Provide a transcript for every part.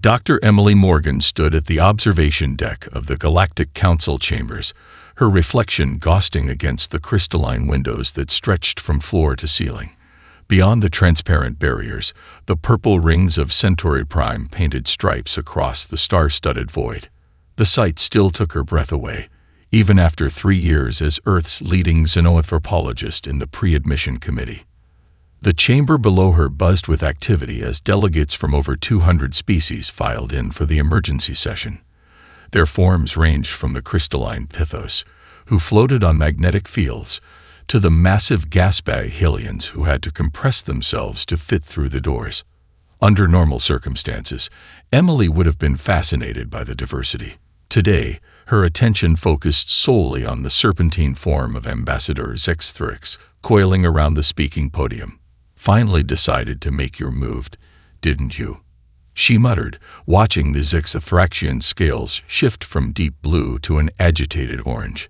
Dr. Emily Morgan stood at the observation deck of the Galactic Council chambers, her reflection ghosting against the crystalline windows that stretched from floor to ceiling. Beyond the transparent barriers, the purple rings of Centauri Prime painted stripes across the star-studded void. The sight still took her breath away, even after 3 years as Earth's leading xenoanthropologist in the pre-admission committee. The chamber below her buzzed with activity as delegates from over 200 species filed in for the emergency session. Their forms ranged from the crystalline Pythos, who floated on magnetic fields, to the massive gas-bag Hylians who had to compress themselves to fit through the doors. Under normal circumstances, Emily would have been fascinated by the diversity. Today, her attention focused solely on the serpentine form of Ambassador Zexthrix, coiling around the speaking podium. "Finally decided to make your move, didn't you?" she muttered, watching the Zexthraxian scales shift from deep blue to an agitated orange.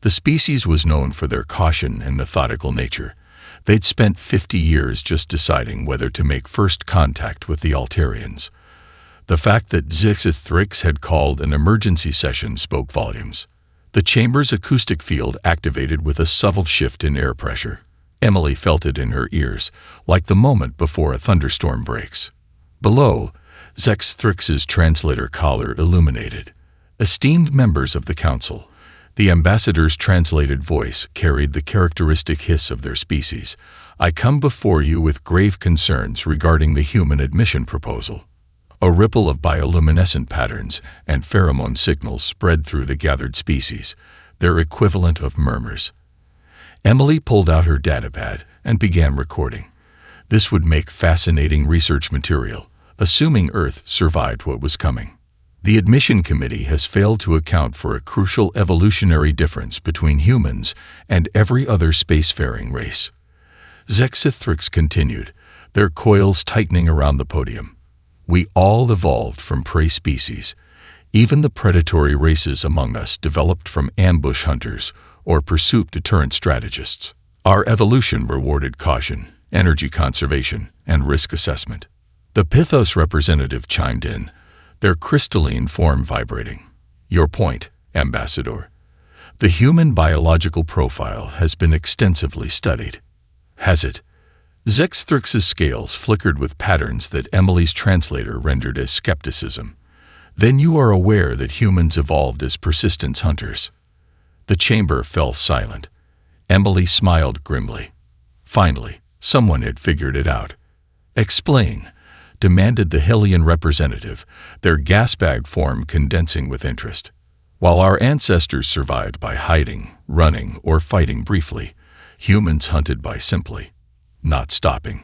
The species was known for their caution and methodical nature. They'd spent 50 years just deciding whether to make first contact with the Altarians. The fact that Zexthrix had called an emergency session spoke volumes. The chamber's acoustic field activated with a subtle shift in air pressure. Emily felt it in her ears, like the moment before a thunderstorm breaks. Below, Zexthrix's translator collar illuminated. Esteemed members of the council, the ambassador's translated voice carried the characteristic hiss of their species. "I come before you with grave concerns regarding the human admission proposal." A ripple of bioluminescent patterns and pheromone signals spread through the gathered species, their equivalent of murmurs. Emily pulled out her datapad and began recording. This would make fascinating research material, assuming Earth survived what was coming. The admission committee has failed to account for a crucial evolutionary difference between humans and every other spacefaring race. Zexthrix continued, their coils tightening around the podium. "We all evolved from prey species. Even the predatory races among us developed from ambush hunters or pursuit deterrent strategists. Our evolution rewarded caution, energy conservation, and risk assessment." The Pythos representative chimed in, their crystalline form vibrating. "Your point, Ambassador. The human biological profile has been extensively studied." "Has it?" Zexthrix's scales flickered with patterns that Emily's translator rendered as skepticism. "Then you are aware that humans evolved as persistence hunters." The chamber fell silent. Emily smiled grimly. Finally, someone had figured it out. "Explain," demanded the Hylian representative, their gas-bag form condensing with interest. "While our ancestors survived by hiding, running, or fighting briefly, humans hunted by simply not stopping."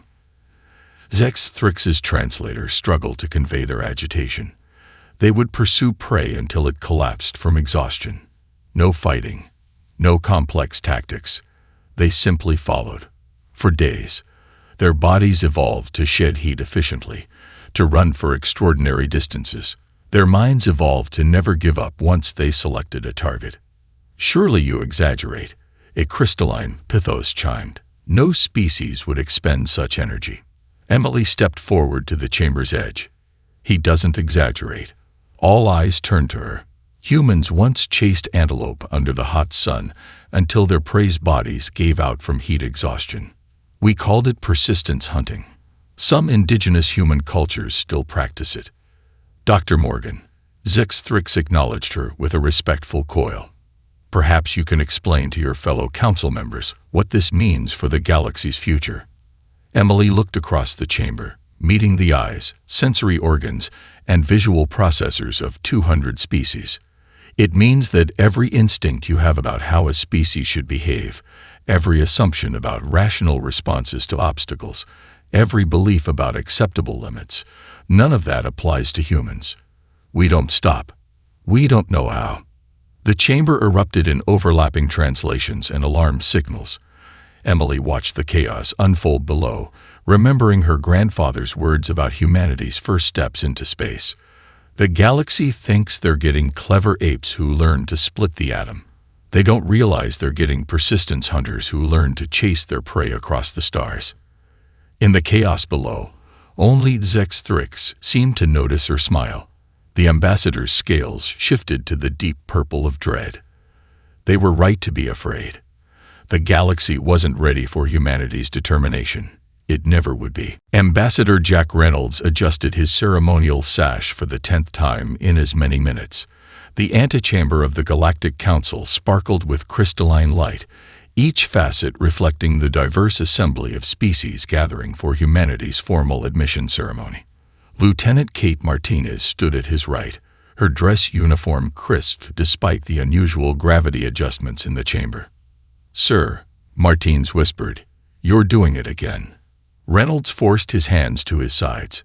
Zexthrix's translator struggled to convey their agitation. They would pursue prey until it collapsed from exhaustion. No fighting, no complex tactics. They simply followed. For days, their bodies evolved to shed heat efficiently, to run for extraordinary distances. Their minds evolved to never give up once they selected a target. "Surely you exaggerate," a crystalline Pythos chimed. "No species would expend such energy." Emily stepped forward to the chamber's edge. "He doesn't exaggerate." All eyes turned to her. Humans once chased antelope under the hot sun until their prey's bodies gave out from heat exhaustion. We called it persistence hunting. Some indigenous human cultures still practice it. "Dr. Morgan," Zexthrix acknowledged her with a respectful coil. "Perhaps you can explain to your fellow council members what this means for the galaxy's future." Emily looked across the chamber, meeting the eyes, sensory organs, and visual processors of 200 species. "It means that every instinct you have about how a species should behave, every assumption about rational responses to obstacles, every belief about acceptable limits, none of that applies to humans. We don't stop. We don't know how." The chamber erupted in overlapping translations and alarm signals. Emily watched the chaos unfold below, remembering her grandfather's words about humanity's first steps into space. "The galaxy thinks they're getting clever apes who learn to split the atom. They don't realize they're getting persistence hunters who learn to chase their prey across the stars." In the chaos below, Only Zexthrix seemed to notice her smile. The ambassador's scales shifted to the deep purple of dread. They were right to be afraid. The galaxy wasn't ready for humanity's determination. It never would be. Ambassador Jack Reynolds adjusted his ceremonial sash for the 10th time in as many minutes. The antechamber of the Galactic Council sparkled with crystalline light, each facet reflecting the diverse assembly of species gathering for humanity's formal admission ceremony. Lieutenant Kate Martinez stood at his right, her dress uniform crisp despite the unusual gravity adjustments in the chamber. "Sir," Martins whispered, "you're doing it again." Reynolds forced his hands to his sides.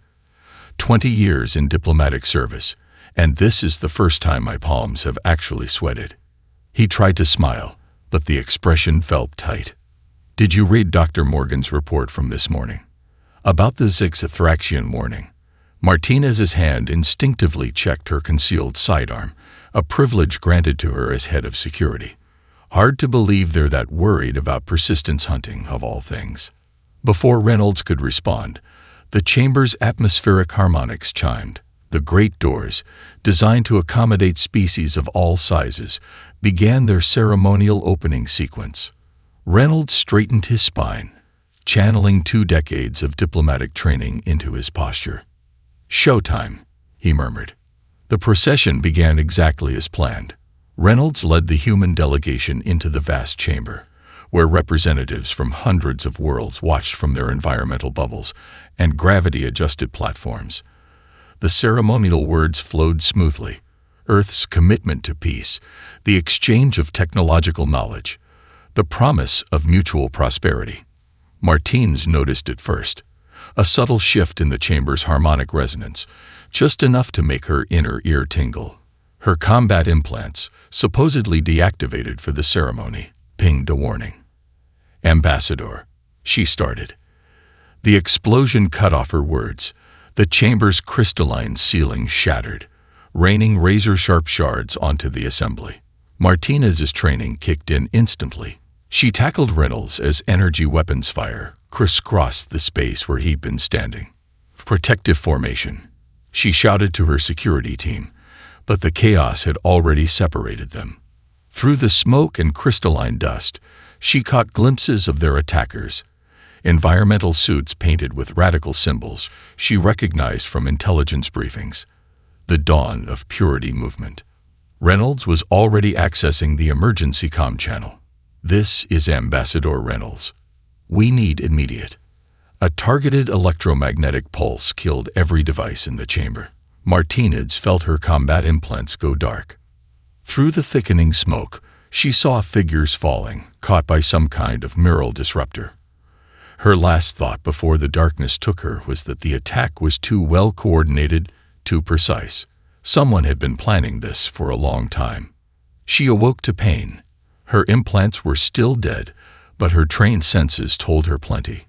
20 years in diplomatic service, and this is the first time my palms have actually sweated. He tried to smile, but the expression felt tight. "Did you read Dr. Morgan's report from this morning? About the Zixathraxian warning?" Martinez's hand instinctively checked her concealed sidearm, a privilege granted to her as head of security. Hard to believe they're that worried about persistence hunting, of all things. Before Reynolds could respond, the chamber's atmospheric harmonics chimed. The great doors, designed to accommodate species of all sizes, began their ceremonial opening sequence. Reynolds straightened his spine, channeling 2 decades of diplomatic training into his posture. "Showtime," he murmured. The procession began exactly as planned. Reynolds led the human delegation into the vast chamber, where representatives from hundreds of worlds watched from their environmental bubbles and gravity-adjusted platforms. The ceremonial words flowed smoothly: Earth's commitment to peace, the exchange of technological knowledge, the promise of mutual prosperity. Martins noticed it first, a subtle shift in the chamber's harmonic resonance, just enough to make her inner ear tingle. Her combat implants, supposedly deactivated for the ceremony, pinged a warning. "Ambassador," she started. The explosion cut off her words. The chamber's crystalline ceiling shattered, raining razor-sharp shards onto the assembly. Martinez's training kicked in instantly. She tackled Reynolds as energy weapons fire crisscrossed the space where he'd been standing. "Protective formation," she shouted to her security team, but the chaos had already separated them. Through the smoke and crystalline dust, she caught glimpses of their attackers. Environmental suits painted with radical symbols she recognized from intelligence briefings. The dawn of purity movement. Reynolds was already accessing the emergency comm channel. "This is Ambassador Reynolds. We need immediate." A targeted electromagnetic pulse killed every device in the chamber. Martinez felt her combat implants go dark. Through the thickening smoke, she saw figures falling, caught by some kind of mural disruptor. Her last thought before the darkness took her was that the attack was too well coordinated, too precise. Someone had been planning this for a long time. She awoke to pain. Her implants were still dead, but her trained senses told her plenty.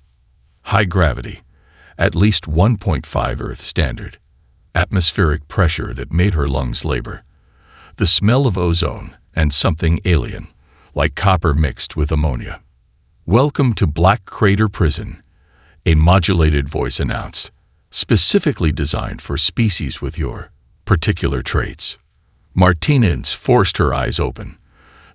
High gravity, at least 1.5 Earth standard. Atmospheric pressure that made her lungs labor. The smell of ozone and something alien, like copper mixed with ammonia. "Welcome to Black Crater Prison," a modulated voice announced, specifically designed for species with your particular traits. Martinez forced her eyes open.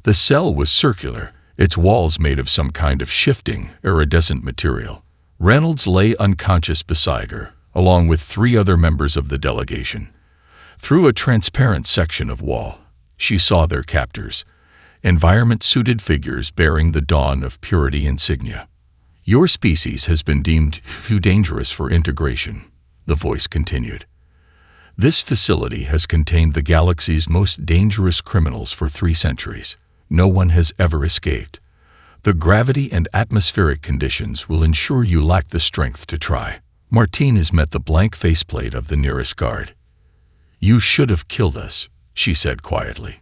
The cell was circular, its walls made of some kind of shifting, iridescent material. Reynolds lay unconscious beside her, along with 3 other members of the delegation. Through a transparent section of wall, she saw their captors, environment-suited figures bearing the dawn of purity insignia. "Your species has been deemed too dangerous for integration," the voice continued. "This facility has contained the galaxy's most dangerous criminals for 3 centuries. No one has ever escaped. The gravity and atmospheric conditions will ensure you lack the strength to try." Martinez met the blank faceplate of the nearest guard. "You should have killed us," she said quietly.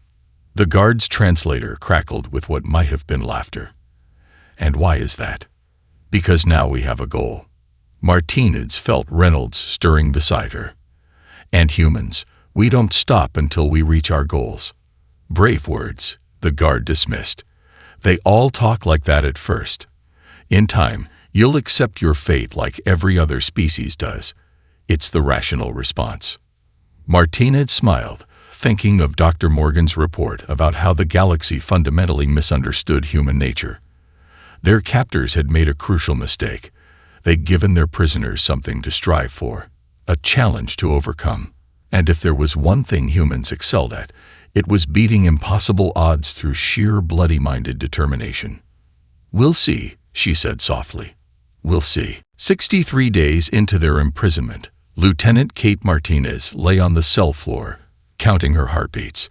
The guard's translator crackled with what might have been laughter. "And why is that?" "Because now we have a goal." Martinez felt Reynolds stirring beside her. "And humans, we don't stop until we reach our goals." Brave words, the guard dismissed. They all talk like that at first. In time, You'll accept your fate like every other species does. It's the rational response. Martinez smiled, thinking of Dr. Morgan's report about how the galaxy fundamentally misunderstood human nature. Their captors had made a crucial mistake. They'd given their prisoners something to strive for, a challenge to overcome. And if there was one thing humans excelled at, it was beating impossible odds through sheer bloody-minded determination. "We'll see," she said softly. "We'll see." 63 days into their imprisonment, Lieutenant Kate Martinez lay on the cell floor, counting her heartbeats.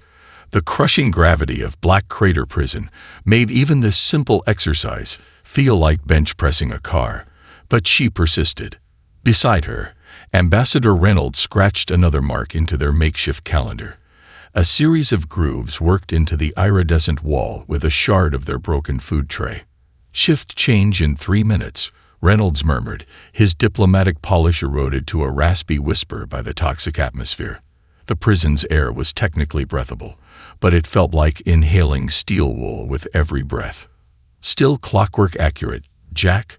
The crushing gravity of Black Crater Prison made even this simple exercise feel like bench pressing a car, but she persisted. Beside her, Ambassador Reynolds scratched another mark into their makeshift calendar. A series of grooves worked into the iridescent wall with a shard of their broken food tray. "Shift change in 3 minutes," Reynolds murmured, his diplomatic polish eroded to a raspy whisper by the toxic atmosphere. The prison's air was technically breathable, but it felt like inhaling steel wool with every breath. "Still clockwork accurate, Jack?"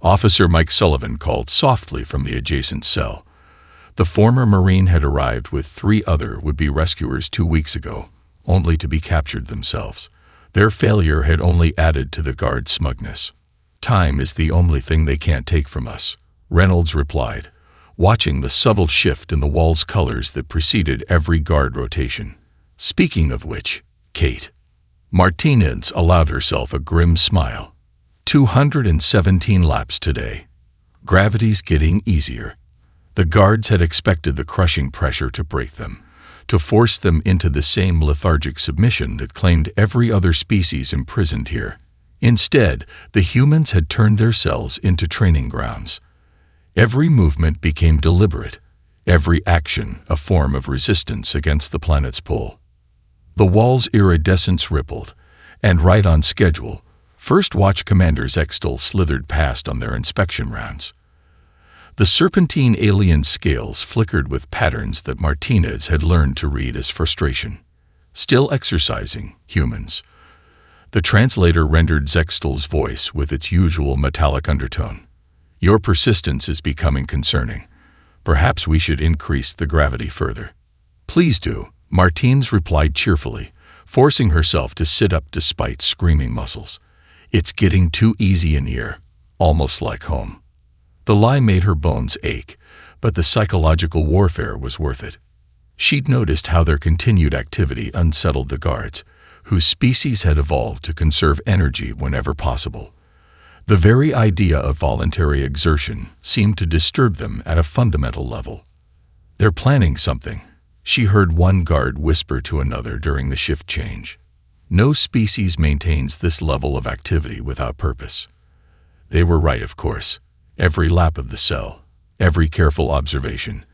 Officer Mike Sullivan called softly from the adjacent cell. The former Marine had arrived with 3 other would-be rescuers 2 weeks ago, only to be captured themselves. Their failure had only added to the guards' smugness. "Time is the only thing they can't take from us," Reynolds replied, watching the subtle shift in the wall's colors that preceded every guard rotation. "Speaking of which, Kate." Martinez allowed herself a grim smile. 217 laps today. Gravity's getting easier. The guards had expected the crushing pressure to break them, to force them into the same lethargic submission that claimed every other species imprisoned here. Instead, the humans had turned their cells into training grounds. Every movement became deliberate, every action a form of resistance against the planet's pull. The wall's iridescence rippled, and right on schedule, First Watch Commander Zextel slithered past on their inspection rounds. The serpentine alien scales flickered with patterns that Martinez had learned to read as frustration. "Still exercising, humans." The translator rendered Zextel's voice with its usual metallic undertone. "Your persistence is becoming concerning. Perhaps we should increase the gravity further." "Please do," Martinez replied cheerfully, forcing herself to sit up despite screaming muscles. "It's getting too easy in here, almost like home." The lie made her bones ache, but the psychological warfare was worth it. She'd noticed how their continued activity unsettled the guards, whose species had evolved to conserve energy whenever possible. The very idea of voluntary exertion seemed to disturb them at a fundamental level. "They're planning something," she heard one guard whisper to another during the shift change. "No species maintains this level of activity without purpose." They were right, of course. Every lap of the cell, every careful observation,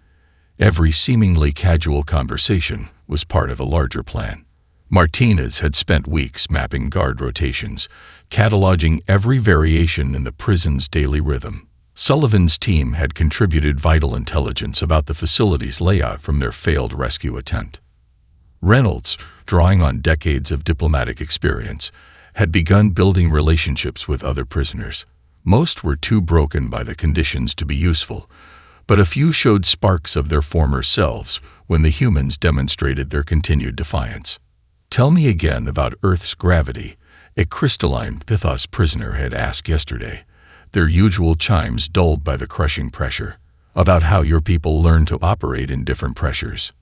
every seemingly casual conversation was part of a larger plan. Martinez had spent weeks mapping guard rotations, cataloging every variation in the prison's daily rhythm. Sullivan's team had contributed vital intelligence about the facility's layout from their failed rescue attempt. Reynolds, drawing on decades of diplomatic experience, had begun building relationships with other prisoners. Most were too broken by the conditions to be useful, but a few showed sparks of their former selves when the humans demonstrated their continued defiance. "Tell me again about Earth's gravity," a crystalline Pithos prisoner had asked yesterday, their usual chimes dulled by the crushing pressure. "About how your people learn to operate in different pressures."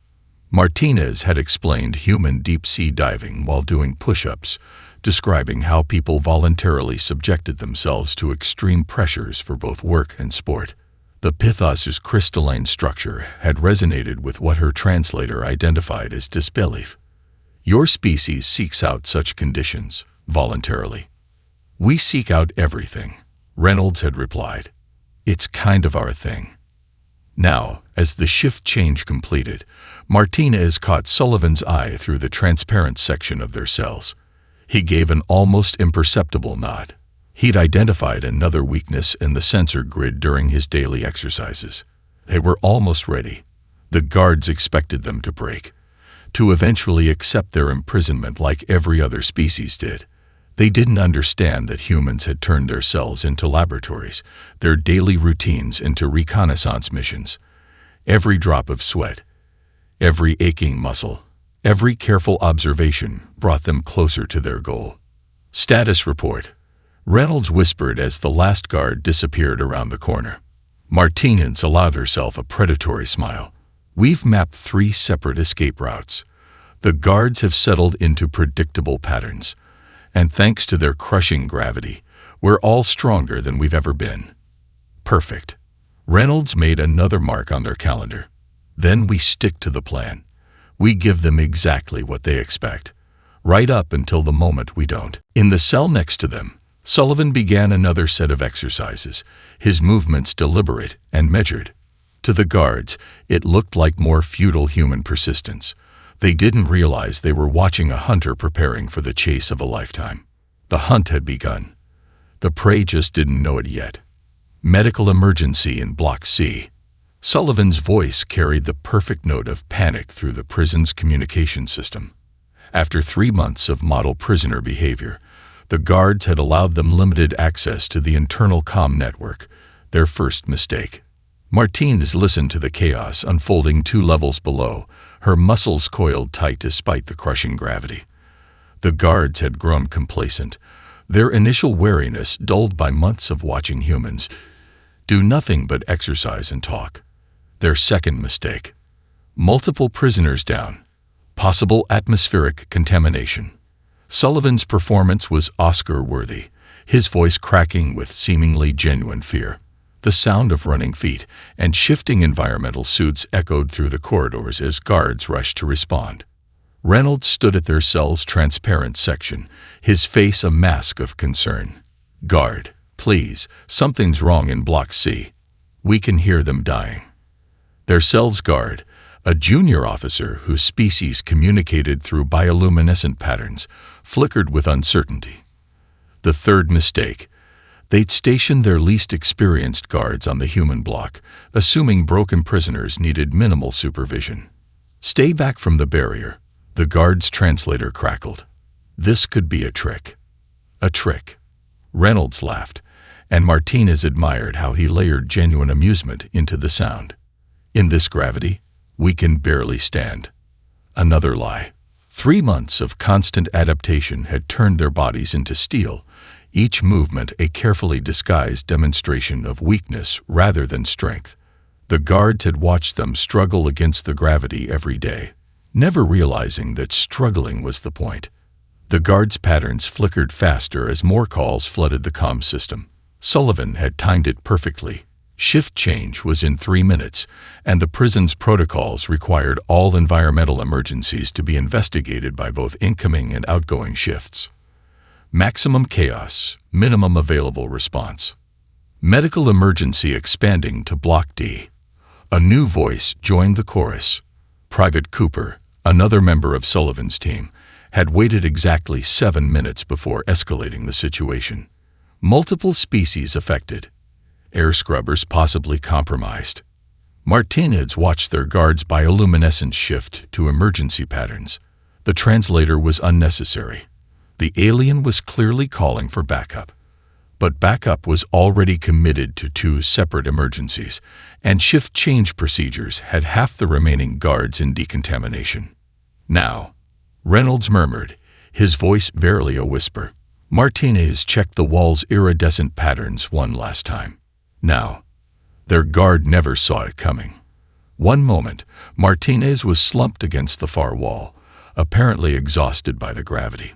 Martinez had explained human deep-sea diving while doing push-ups, describing how people voluntarily subjected themselves to extreme pressures for both work and sport. The Pithos's crystalline structure had resonated with what her translator identified as disbelief. "Your species seeks out such conditions, voluntarily." "We seek out everything," Reynolds had replied. "It's kind of our thing." Now, as the shift change completed, Martinez caught Sullivan's eye through the transparent section of their cells. He gave an almost imperceptible nod. He'd identified another weakness in the sensor grid during his daily exercises. They were almost ready. The guards expected them to break, to eventually accept their imprisonment like every other species did. They didn't understand that humans had turned their cells into laboratories, their daily routines into reconnaissance missions. Every drop of sweat, every aching muscle, every careful observation brought them closer to their goal. Status report, Reynolds whispered as the last guard disappeared around the corner. Martinez allowed herself a predatory smile. We've mapped 3 separate escape routes. The guards have settled into predictable patterns, and thanks to their crushing gravity, we're all stronger than we've ever been. Perfect. Reynolds made another mark on their calendar. Then we stick to the plan. We give them exactly what they expect, right up until the moment we don't. In the cell next to them, Sullivan began another set of exercises, his movements deliberate and measured. To the guards, it looked like more futile human persistence. They didn't realize they were watching a hunter preparing for the chase of a lifetime. The hunt had begun. The prey just didn't know it yet. Medical emergency in Block C. Sullivan's voice carried the perfect note of panic through the prison's communication system. After 3 months of model prisoner behavior, the guards had allowed them limited access to the internal comm network, their first mistake. Martinez listened to the chaos unfolding 2 levels below, her muscles coiled tight despite the crushing gravity. The guards had grown complacent, their initial wariness dulled by months of watching humans do nothing but exercise and talk. Their second mistake. Multiple prisoners down. Possible atmospheric contamination. Sullivan's performance was Oscar-worthy, his voice cracking with seemingly genuine fear. The sound of running feet and shifting environmental suits echoed through the corridors as guards rushed to respond. Reynolds stood at their cell's transparent section, his face a mask of concern. "Guard, please, something's wrong in Block C. We can hear them dying." Their cell's guard, a junior officer whose species communicated through bioluminescent patterns, flickered with uncertainty. The third mistake. They'd stationed their least experienced guards on the human block, assuming broken prisoners needed minimal supervision. "Stay back from the barrier," the guard's translator crackled. This could be a trick. A trick. Reynolds laughed, and Martinez admired how he layered genuine amusement into the sound. "In this gravity, we can barely stand." Another lie. 3 months of constant adaptation had turned their bodies into steel, each movement a carefully disguised demonstration of weakness rather than strength. The guards had watched them struggle against the gravity every day, never realizing that struggling was the point. The guards' patterns flickered faster as more calls flooded the comm system. Sullivan had timed it perfectly. Shift change was in 3 minutes, and the prison's protocols required all environmental emergencies to be investigated by both incoming and outgoing shifts. Maximum chaos, minimum available response. Medical emergency expanding to Block D. A new voice joined the chorus. Private Cooper, another member of Sullivan's team, had waited exactly 7 minutes before escalating the situation. Multiple species affected. Air scrubbers possibly compromised. Martinez watched their guards' bioluminescence shift to emergency patterns. The translator was unnecessary. The alien was clearly calling for backup. But backup was already committed to 2 separate emergencies, and shift change procedures had half the remaining guards in decontamination. "Now," Reynolds murmured, his voice barely a whisper. Martinez checked the wall's iridescent patterns one last time. Now. Their guard never saw it coming. One moment, Martinez was slumped against the far wall, apparently exhausted by the gravity.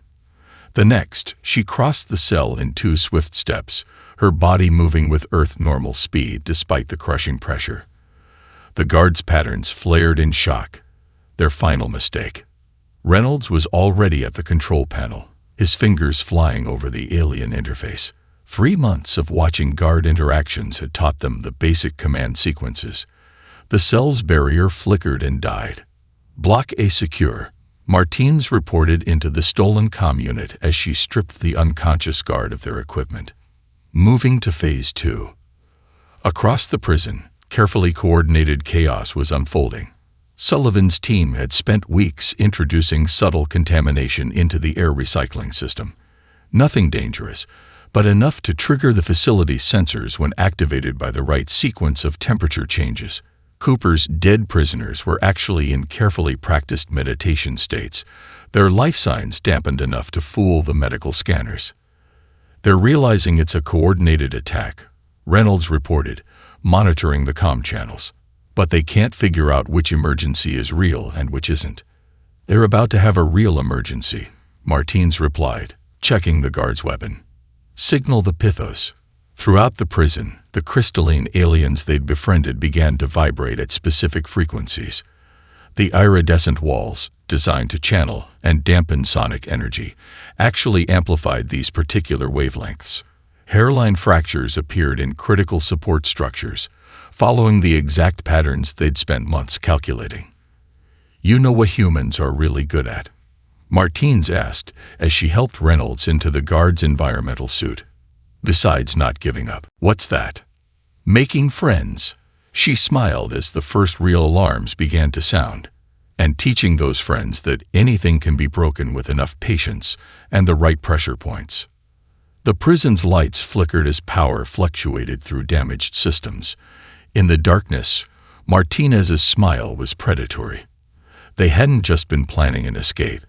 The next, she crossed the cell in 2 swift steps, her body moving with Earth-normal speed despite the crushing pressure. The guards' patterns flared in shock. Their final mistake. Reynolds was already at the control panel, his fingers flying over the alien interface. 3 months of watching guard interactions had taught them the basic command sequences. The cell's barrier flickered and died. "Block A secure," Martinez reported into the stolen comm unit as she stripped the unconscious guard of their equipment. Moving to Phase 2. Across the prison, carefully coordinated chaos was unfolding. Sullivan's team had spent weeks introducing subtle contamination into the air recycling system. Nothing dangerous, but enough to trigger the facility's sensors when activated by the right sequence of temperature changes. Cooper's dead prisoners were actually in carefully practiced meditation states, their life signs dampened enough to fool the medical scanners. "They're realizing it's a coordinated attack," Reynolds reported, monitoring the comm channels. "But they can't figure out which emergency is real and which isn't." "They're about to have a real emergency," Martins replied, checking the guard's weapon. "Signal the Pythos." Throughout the prison, the crystalline aliens they'd befriended began to vibrate at specific frequencies. The iridescent walls, designed to channel and dampen sonic energy, actually amplified these particular wavelengths. Hairline fractures appeared in critical support structures, following the exact patterns they'd spent months calculating. "You know what humans are really good at?" Martins asked as she helped Reynolds into the guard's environmental suit. "Besides not giving up." "What's that?" "Making friends." She smiled as the first real alarms began to sound, "and teaching those friends that anything can be broken with enough patience and the right pressure points." The prison's lights flickered as power fluctuated through damaged systems. In the darkness, Martinez's smile was predatory. They hadn't just been planning an escape.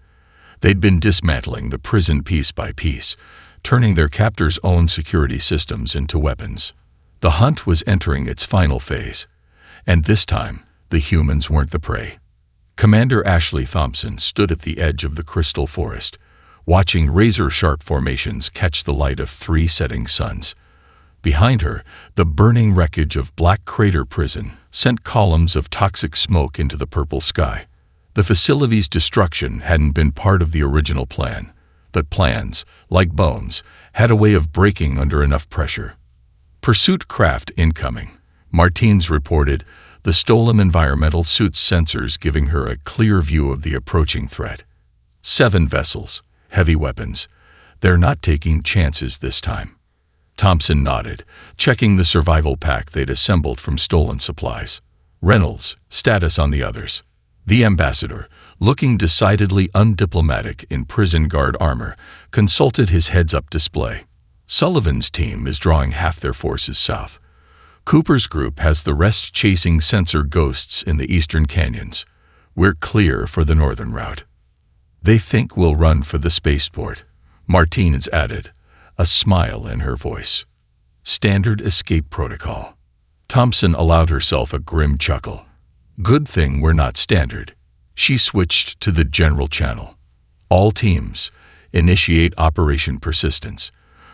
They'd been dismantling the prison piece by piece, turning their captors' own security systems into weapons. The hunt was entering its final phase, and this time, the humans weren't the prey. Commander Ashley Thompson stood at the edge of the crystal forest, watching razor-sharp formations catch the light of 3 setting suns. Behind her, the burning wreckage of Black Crater Prison sent columns of toxic smoke into the purple sky. The facility's destruction hadn't been part of the original plan, but plans, like bones, had a way of breaking under enough pressure. "Pursuit craft incoming," Martins reported, the stolen environmental suit's sensors giving her a clear view of the approaching threat. 7 vessels, heavy weapons. They're not taking chances this time. Thompson nodded, checking the survival pack they'd assembled from stolen supplies. Reynolds, status on the others. The ambassador, looking decidedly undiplomatic in prison guard armor, consulted his heads-up display. "Sullivan's team is drawing half their forces south. Cooper's group has the rest chasing sensor ghosts in the eastern canyons. We're clear for the northern route." "They think we'll run for the spaceport," Martinez added, a smile in her voice. "Standard escape protocol." Thompson allowed herself a grim chuckle. "Good thing we're not standard." She switched to the general channel. "All teams, initiate Operation Persistence.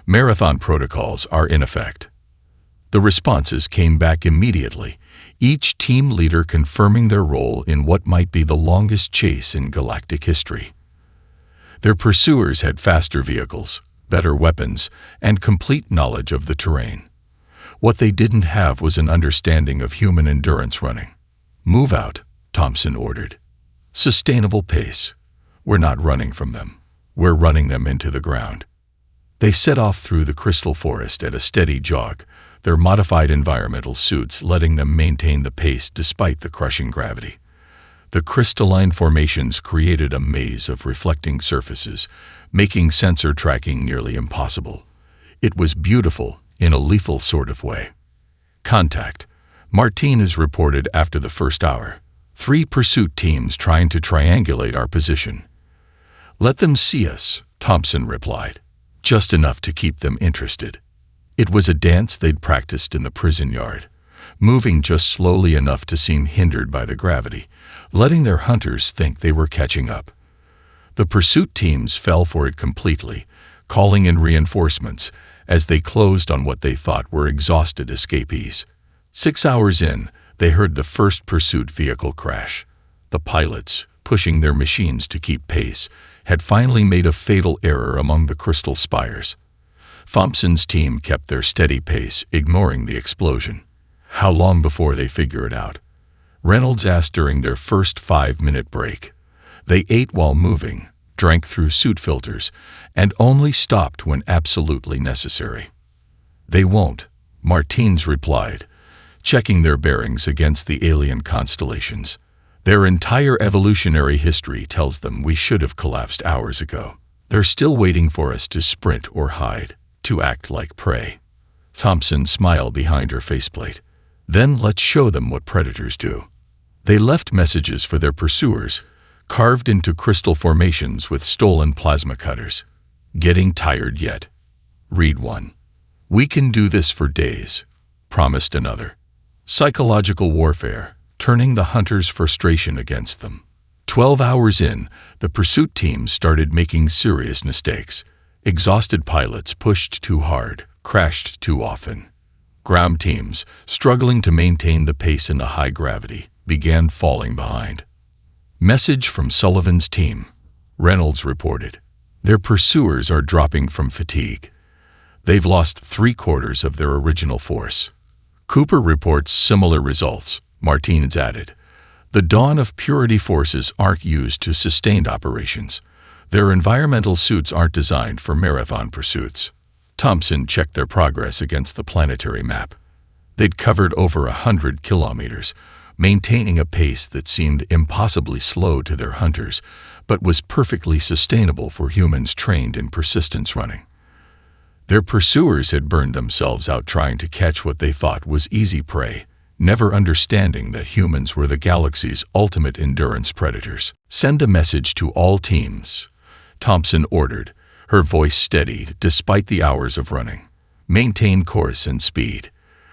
Marathon protocols are in effect." The responses came back immediately, each team leader confirming their role in what might be the longest chase in galactic history. Their pursuers had faster vehicles, better weapons, and complete knowledge of the terrain. What they didn't have was an understanding of human endurance running. "Move out," Thompson ordered. "Sustainable pace. We're not running from them. We're running them into the ground." They set off through the crystal forest at a steady jog, their modified environmental suits letting them maintain the pace despite the crushing gravity. The crystalline formations created a maze of reflecting surfaces, making sensor tracking nearly impossible. It was beautiful in a lethal sort of way. "Contact," Martinez reported after the first hour. 3 pursuit teams trying to triangulate our position." "Let them see us," Thompson replied, just enough to keep them interested. It was a dance they'd practiced in the prison yard, moving just slowly enough to seem hindered by the gravity, letting their hunters think they were catching up. The pursuit teams fell for it completely, calling in reinforcements as they closed on what they thought were exhausted escapees. 6 hours in, they heard the first pursuit vehicle crash. The pilots, pushing their machines to keep pace, had finally made a fatal error among the crystal spires. Thompson's team kept their steady pace, ignoring the explosion. "How long before they figure it out?" Reynolds asked during their first 5-minute break. They ate while moving, drank through suit filters, and only stopped when absolutely necessary. "They won't," Martins replied, checking their bearings against the alien constellations. "Their entire evolutionary history tells them we should have collapsed hours ago." They're still waiting for us to sprint or hide, to act like prey. Thompson smiled behind her faceplate. Then let's show them what predators do. They left messages for their pursuers, carved into crystal formations with stolen plasma cutters. Getting tired yet? Read one. We can do this for days, promised another. Psychological warfare, turning the hunters' frustration against them. 12 hours in, the pursuit team started making serious mistakes. Exhausted pilots pushed too hard, crashed too often. Ground teams, struggling to maintain the pace in the high gravity, began falling behind. Message from Sullivan's team. Reynolds reported. Their pursuers are dropping from fatigue. They've lost 3/4 of their original force. Cooper reports similar results, Martinez added. The dawn of purity forces aren't used to sustained operations. Their environmental suits aren't designed for marathon pursuits. Thompson checked their progress against the planetary map. They'd covered over 100 kilometers, maintaining a pace that seemed impossibly slow to their hunters, but was perfectly sustainable for humans trained in persistence running. Their pursuers had burned themselves out trying to catch what they thought was easy prey, never understanding that humans were the galaxy's ultimate endurance predators. Send a message to all teams, Thompson ordered, her voice steady despite the hours of running. Maintain course and speed.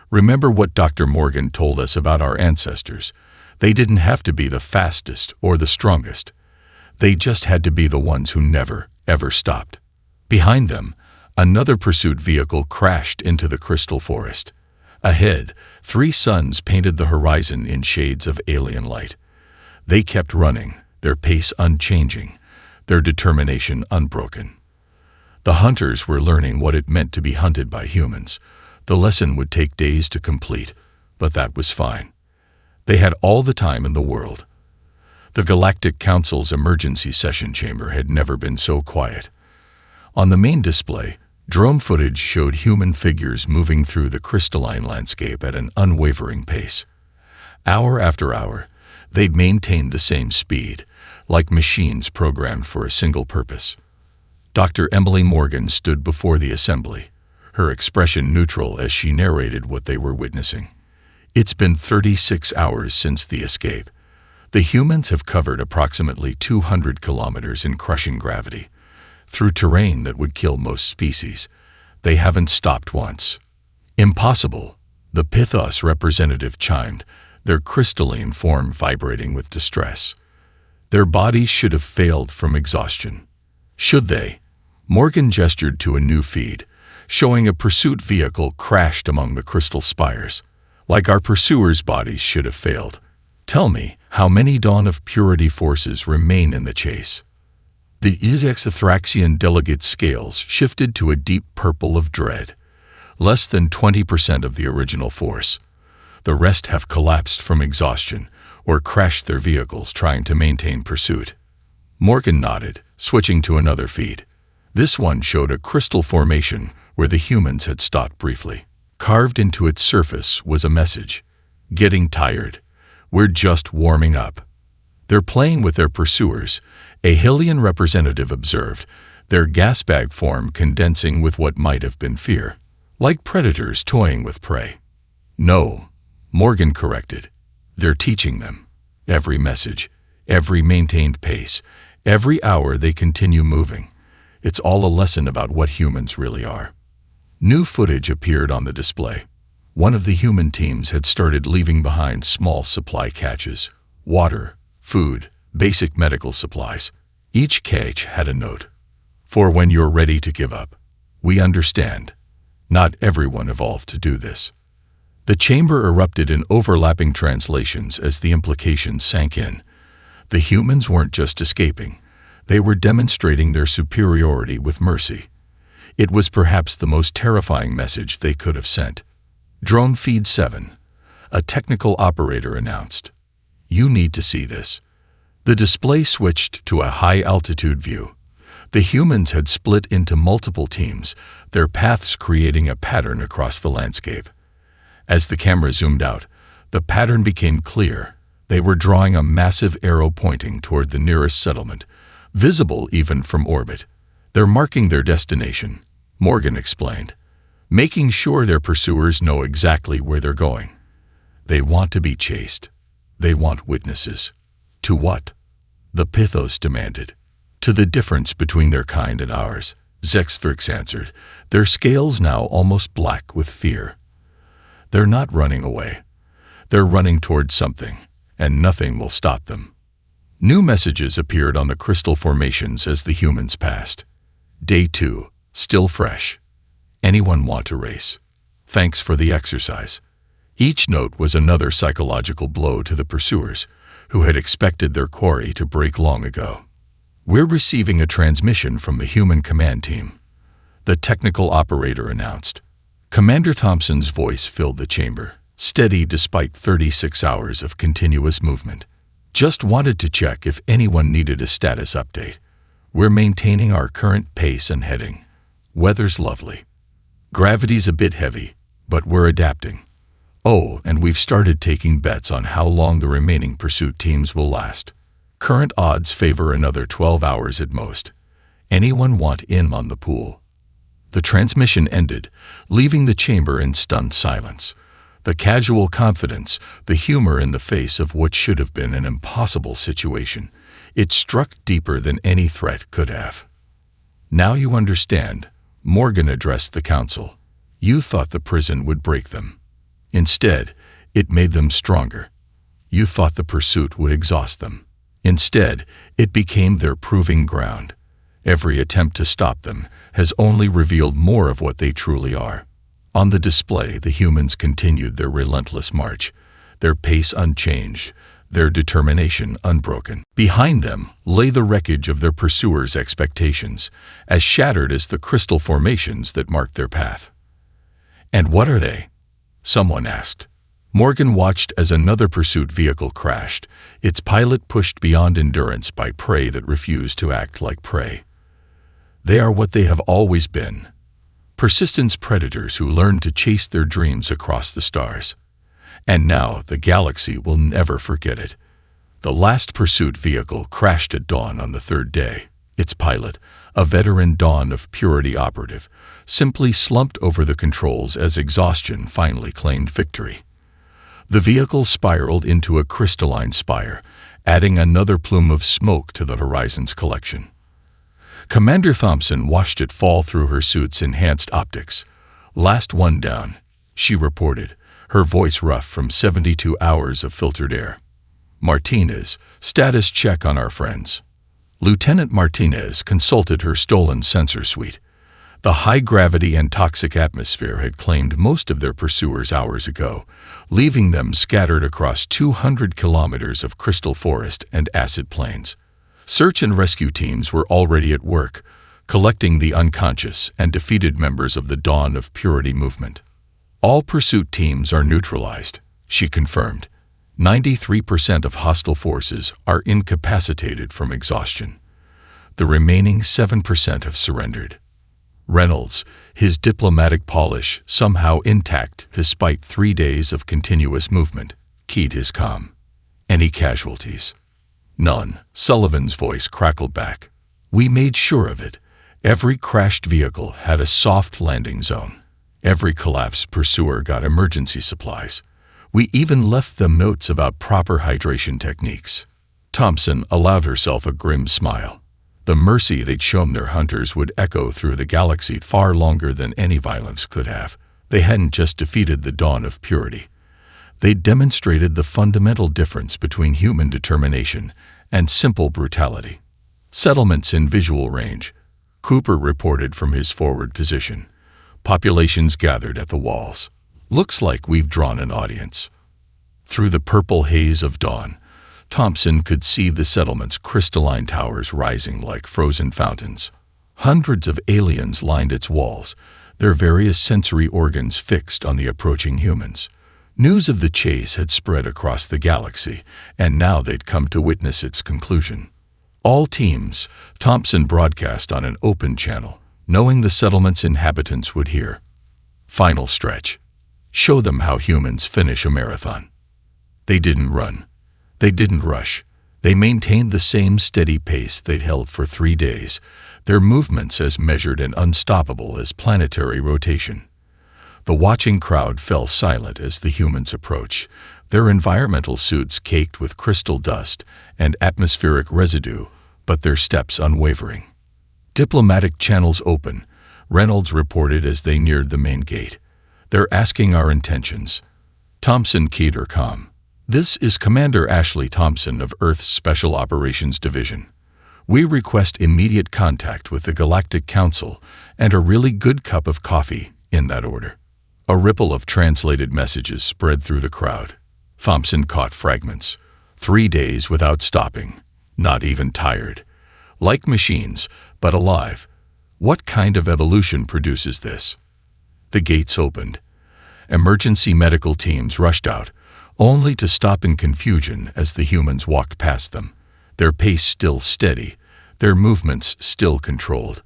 Remember what Dr. Morgan told us about our ancestors. They didn't have to be the fastest or the strongest. They just had to be the ones who never, ever stopped. Behind them, another pursuit vehicle crashed into the crystal forest. Ahead, 3 suns painted the horizon in shades of alien light. They kept running, their pace unchanging, their determination unbroken. The hunters were learning what it meant to be hunted by humans. The lesson would take days to complete, but that was fine. They had all the time in the world. The Galactic Council's emergency session chamber had never been so quiet. On the main display, drone footage showed human figures moving through the crystalline landscape at an unwavering pace. Hour after hour, they'd maintained the same speed, like machines programmed for a single purpose. Dr. Emily Morgan stood before the assembly, her expression neutral as she narrated what they were witnessing. It's been 36 hours since the escape. The humans have covered approximately 200 kilometers in crushing gravity, through terrain that would kill most species. They haven't stopped once. Impossible, the Pythos representative chimed, their crystalline form vibrating with distress. Their bodies should have failed from exhaustion. Should they? Morgan gestured to a new feed, showing a pursuit vehicle crashed among the crystal spires. Like our pursuers' bodies should have failed. Tell me, how many Dawn of Purity forces remain in the chase? The Exathraxian delegate scales shifted to a deep purple of dread. Less than 20% of the original force. The rest have collapsed from exhaustion or crashed their vehicles trying to maintain pursuit. Morgan nodded, switching to another feed. This one showed a crystal formation where the humans had stopped briefly. Carved into its surface was a message. Getting tired. We're just warming up. They're playing with their pursuers, a Hylian representative observed, their gas bag form condensing with what might have been fear. Like predators toying with prey. No, Morgan corrected. They're teaching them. Every message, every maintained pace, every hour they continue moving. It's all a lesson about what humans really are. New footage appeared on the display. One of the human teams had started leaving behind small supply caches, water, food, basic medical supplies. Each cache had a note. For when you're ready to give up. We understand. Not everyone evolved to do this. The chamber erupted in overlapping translations as the implications sank in. The humans weren't just escaping. They were demonstrating their superiority with mercy. It was perhaps the most terrifying message they could have sent. Drone Feed 7, a technical operator announced. You need to see this. The display switched to a high-altitude view. The humans had split into multiple teams, their paths creating a pattern across the landscape. As the camera zoomed out, the pattern became clear. They were drawing a massive arrow pointing toward the nearest settlement, visible even from orbit. They're marking their destination, Morgan explained, making sure their pursuers know exactly where they're going. They want to be chased. They want witnesses. To what? The Pythos demanded. To the difference between their kind and ours, Zextrix answered, their scales now almost black with fear. They're not running away. They're running towards something, and nothing will stop them. New messages appeared on the crystal formations as the humans passed. Day 2, still fresh. Anyone want to race? Thanks for the exercise. Each note was another psychological blow to the pursuers, who had expected their quarry to break long ago. We're receiving a transmission from the human command team, the technical operator announced. Commander Thompson's voice filled the chamber, steady despite 36 hours of continuous movement. Just wanted to check if anyone needed a status update. We're maintaining our current pace and heading. Weather's lovely. Gravity's a bit heavy, but we're adapting. Oh, and we've started taking bets on how long the remaining pursuit teams will last. Current odds favor another 12 hours at most. Anyone want in on the pool? The transmission ended, leaving the chamber in stunned silence. The casual confidence, the humor in the face of what should have been an impossible situation. It struck deeper than any threat could have. Now you understand, Morgan addressed the council. You thought the prison would break them. Instead, it made them stronger. You thought the pursuit would exhaust them. Instead, it became their proving ground. Every attempt to stop them has only revealed more of what they truly are. On the display, the humans continued their relentless march, their pace unchanged, their determination unbroken. Behind them lay the wreckage of their pursuers' expectations, as shattered as the crystal formations that marked their path. And what are they? Someone asked. Morgan watched as another pursuit vehicle crashed, its pilot pushed beyond endurance by prey that refused to act like prey. They are what they have always been. Persistence predators who learned to chase their dreams across the stars. And now the galaxy will never forget it. The last pursuit vehicle crashed at dawn on the third day. Its pilot, a veteran Dawn of Purity operative, simply slumped over the controls as exhaustion finally claimed victory. The vehicle spiraled into a crystalline spire, adding another plume of smoke to the horizon's collection. Commander Thompson watched it fall through her suit's enhanced optics. Last one down, she reported, her voice rough from 72 hours of filtered air. Martinez, status check on our friends. Lieutenant Martinez consulted her stolen sensor suite. The high-gravity and toxic atmosphere had claimed most of their pursuers hours ago, leaving them scattered across 200 kilometers of crystal forest and acid plains. Search and rescue teams were already at work, collecting the unconscious and defeated members of the Dawn of Purity movement. All pursuit teams are neutralized, she confirmed. 93% of hostile forces are incapacitated from exhaustion. The remaining 7% have surrendered. Reynolds, his diplomatic polish somehow intact despite 3 days of continuous movement, keyed his calm. Any casualties? None, Sullivan's voice crackled back. We made sure of it. Every crashed vehicle had a soft landing zone. Every collapsed pursuer got emergency supplies. We even left them notes about proper hydration techniques. Thompson allowed herself a grim smile. The mercy they'd shown their hunters would echo through the galaxy far longer than any violence could have. They hadn't just defeated the Dawn of Purity. They demonstrated the fundamental difference between human determination and simple brutality. Settlements in visual range, Cooper reported from his forward position. Populations gathered at the walls. Looks like we've drawn an audience. Through the purple haze of dawn, Thompson could see the settlement's crystalline towers rising like frozen fountains. Hundreds of aliens lined its walls, their various sensory organs fixed on the approaching humans. News of the chase had spread across the galaxy, and now they'd come to witness its conclusion. All teams, Thompson broadcast on an open channel, knowing the settlement's inhabitants would hear. Final stretch. Show them how humans finish a marathon. They didn't run. They didn't rush. They maintained the same steady pace they'd held for 3 days, their movements as measured and unstoppable as planetary rotation. The watching crowd fell silent as the humans approached, their environmental suits caked with crystal dust and atmospheric residue, but their steps unwavering. "Diplomatic channels open," Reynolds reported as they neared the main gate. "They're asking our intentions." Thompson keyed her comm. "This is Commander Ashley Thompson of Earth's Special Operations Division. We request immediate contact with the Galactic Council and a really good cup of coffee, in that order." A ripple of translated messages spread through the crowd. Thompson caught fragments. 3 days without stopping. Not even tired. Like machines, but alive. What kind of evolution produces this? The gates opened. Emergency medical teams rushed out, only to stop in confusion as the humans walked past them, their pace still steady, their movements still controlled.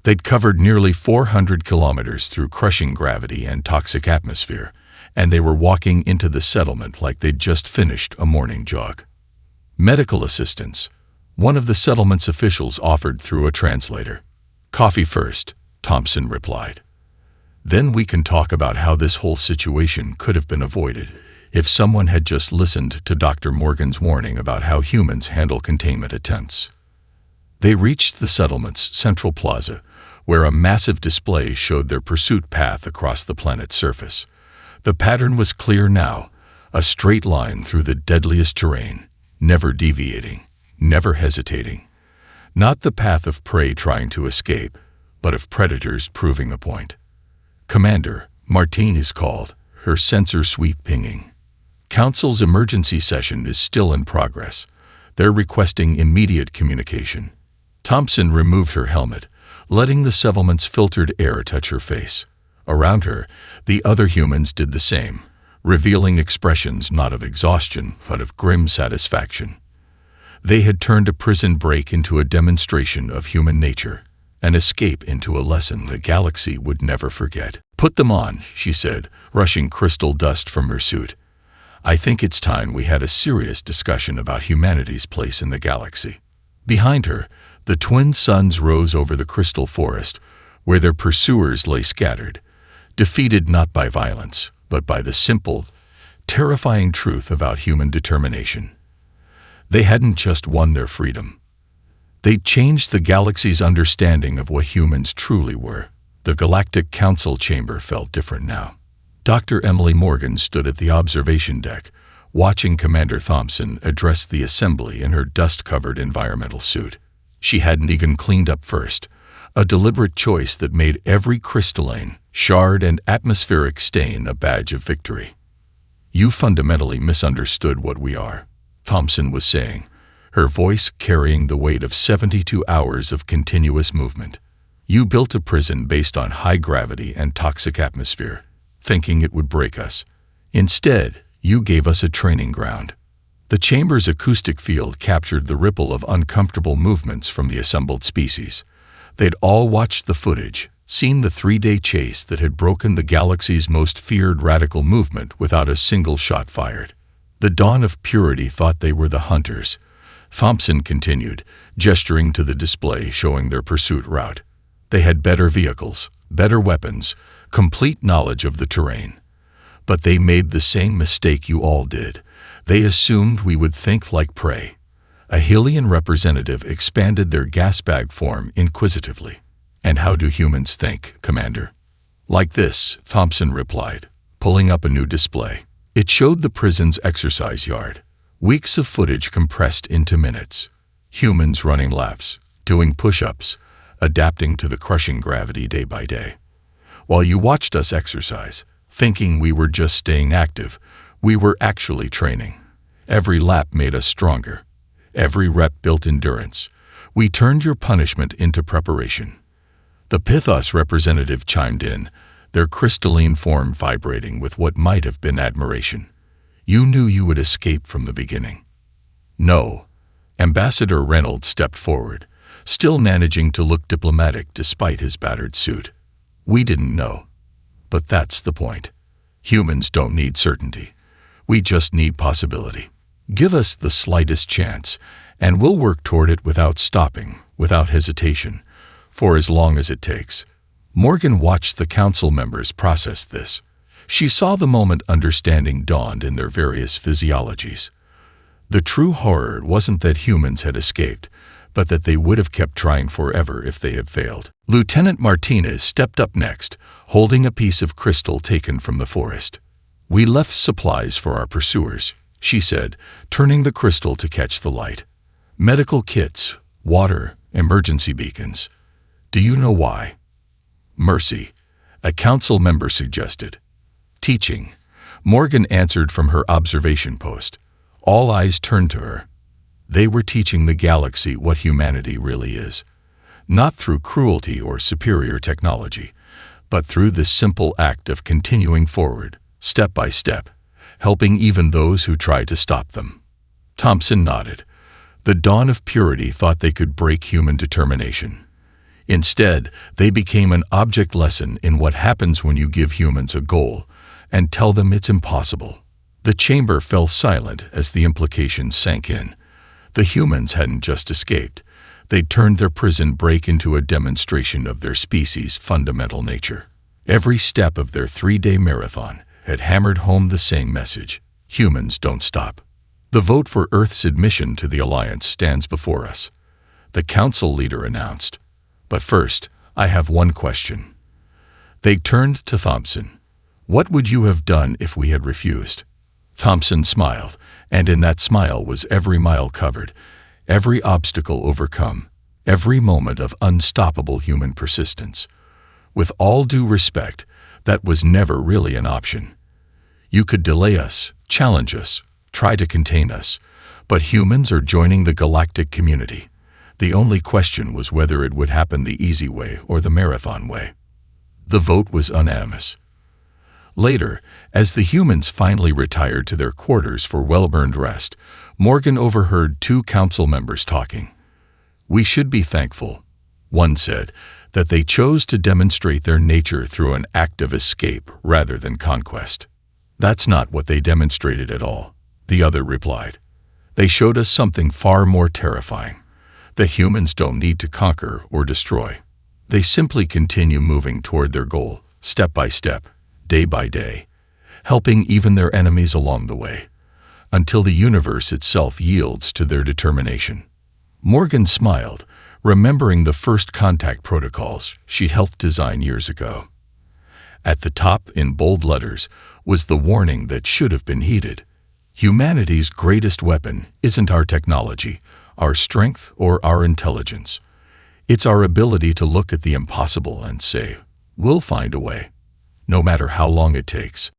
They'd covered nearly 400 kilometers through crushing gravity and toxic atmosphere, and they were walking into the settlement like they'd just finished a morning jog. "Medical assistance," one of the settlement's officials offered through a translator. "Coffee first," Thompson replied. "Then we can talk about how this whole situation could have been avoided if someone had just listened to Dr. Morgan's warning about how humans handle containment attempts." They reached the settlement's central plaza, where a massive display showed their pursuit path across the planet's surface. The pattern was clear now, a straight line through the deadliest terrain, never deviating, never hesitating. Not the path of prey trying to escape, but of predators proving a point. "Commander," Martine is called, her sensor sweep pinging. "Council's emergency session is still in progress. They're requesting immediate communication." Thompson removed her helmet, letting the settlement's filtered air touch her face. Around her, the other humans did the same, revealing expressions not of exhaustion, but of grim satisfaction. They had turned a prison break into a demonstration of human nature, an escape into a lesson the galaxy would never forget. "Put them on," she said, rushing crystal dust from her suit. "I think it's time we had a serious discussion about humanity's place in the galaxy." Behind her, the twin suns rose over the crystal forest, where their pursuers lay scattered, defeated not by violence, but by the simple, terrifying truth about human determination. They hadn't just won their freedom. They'd changed the galaxy's understanding of what humans truly were. The Galactic Council chamber felt different now. Dr. Emily Morgan stood at the observation deck, watching Commander Thompson address the assembly in her dust-covered environmental suit. She hadn't even cleaned up first, a deliberate choice that made every crystalline, shard, and atmospheric stain a badge of victory. "You fundamentally misunderstood what we are," Thompson was saying, her voice carrying the weight of 72 hours of continuous movement. "You built a prison based on high gravity and toxic atmosphere, thinking it would break us. Instead, you gave us a training ground." The chamber's acoustic field captured the ripple of uncomfortable movements from the assembled species. They'd all watched the footage, seen the 3-day chase that had broken the galaxy's most feared radical movement without a single shot fired. The Dawn of Purity thought they were the hunters. Thompson continued, gesturing to the display showing their pursuit route. They had better vehicles, better weapons, complete knowledge of the terrain. But they made the same mistake you all did. They assumed we would think like prey. A Hylian representative expanded their gas bag form inquisitively. "And how do humans think, Commander?" "Like this," Thompson replied, pulling up a new display. It showed the prison's exercise yard. Weeks of footage compressed into minutes. Humans running laps, doing push-ups, adapting to the crushing gravity day by day. While you watched us exercise, thinking we were just staying active, we were actually training. Every lap made us stronger. Every rep built endurance. We turned your punishment into preparation. The Pythos representative chimed in, their crystalline form vibrating with what might have been admiration. "You knew you would escape from the beginning." "No." Ambassador Reynolds stepped forward, still managing to look diplomatic despite his battered suit. "We didn't know. But that's the point. Humans don't need certainty. We just need possibility. Give us the slightest chance, and we'll work toward it without stopping, without hesitation, for as long as it takes. Morgan watched the council members process this. She saw the moment understanding dawned in their various physiologies. The true horror wasn't that humans had escaped, but that they would have kept trying forever if they had failed. Lieutenant Martinez stepped up next, holding a piece of crystal taken from the forest. "We left supplies for our pursuers," she said, turning the crystal to catch the light. "Medical kits, water, emergency beacons. Do you know why?" "Mercy," a council member suggested. "Teaching," Morgan answered from her observation post. All eyes turned to her. They were teaching the galaxy what humanity really is. Not through cruelty or superior technology, but through the simple act of continuing forward, step by step, helping even those who try to stop them. Thompson nodded. The dawn of purity thought they could break human determination. Instead, they became an object lesson in what happens when you give humans a goal and tell them it's impossible. The chamber fell silent as the implications sank in. The humans hadn't just escaped. They'd turned their prison break into a demonstration of their species' fundamental nature. Every step of their 3-day marathon had hammered home the same message: humans don't stop. "The vote for Earth's admission to the Alliance stands before us," the council leader announced. "But first, I have one question." They turned to Thompson. "What would you have done if we had refused?" Thompson smiled, and in that smile was every mile covered, every obstacle overcome, every moment of unstoppable human persistence. With all due respect, that was never really an option. You could delay us, challenge us, try to contain us, but humans are joining the galactic community. The only question was whether it would happen the easy way or the marathon way. The vote was unanimous. Later, as the humans finally retired to their quarters for well-earned rest, Morgan overheard 2 council members talking. "We should be thankful," one said, "that they chose to demonstrate their nature through an act of escape rather than conquest." "That's not what they demonstrated at all," the other replied. "They showed us something far more terrifying. That humans don't need to conquer or destroy. They simply continue moving toward their goal, step by step, day by day, helping even their enemies along the way, until the universe itself yields to their determination." Morgan smiled, remembering the first contact protocols she'd helped design years ago. At the top, in bold letters, was the warning that should have been heeded. Humanity's greatest weapon isn't our technology, our strength, or our intelligence. It's our ability to look at the impossible and say, "We'll find a way," no matter how long it takes.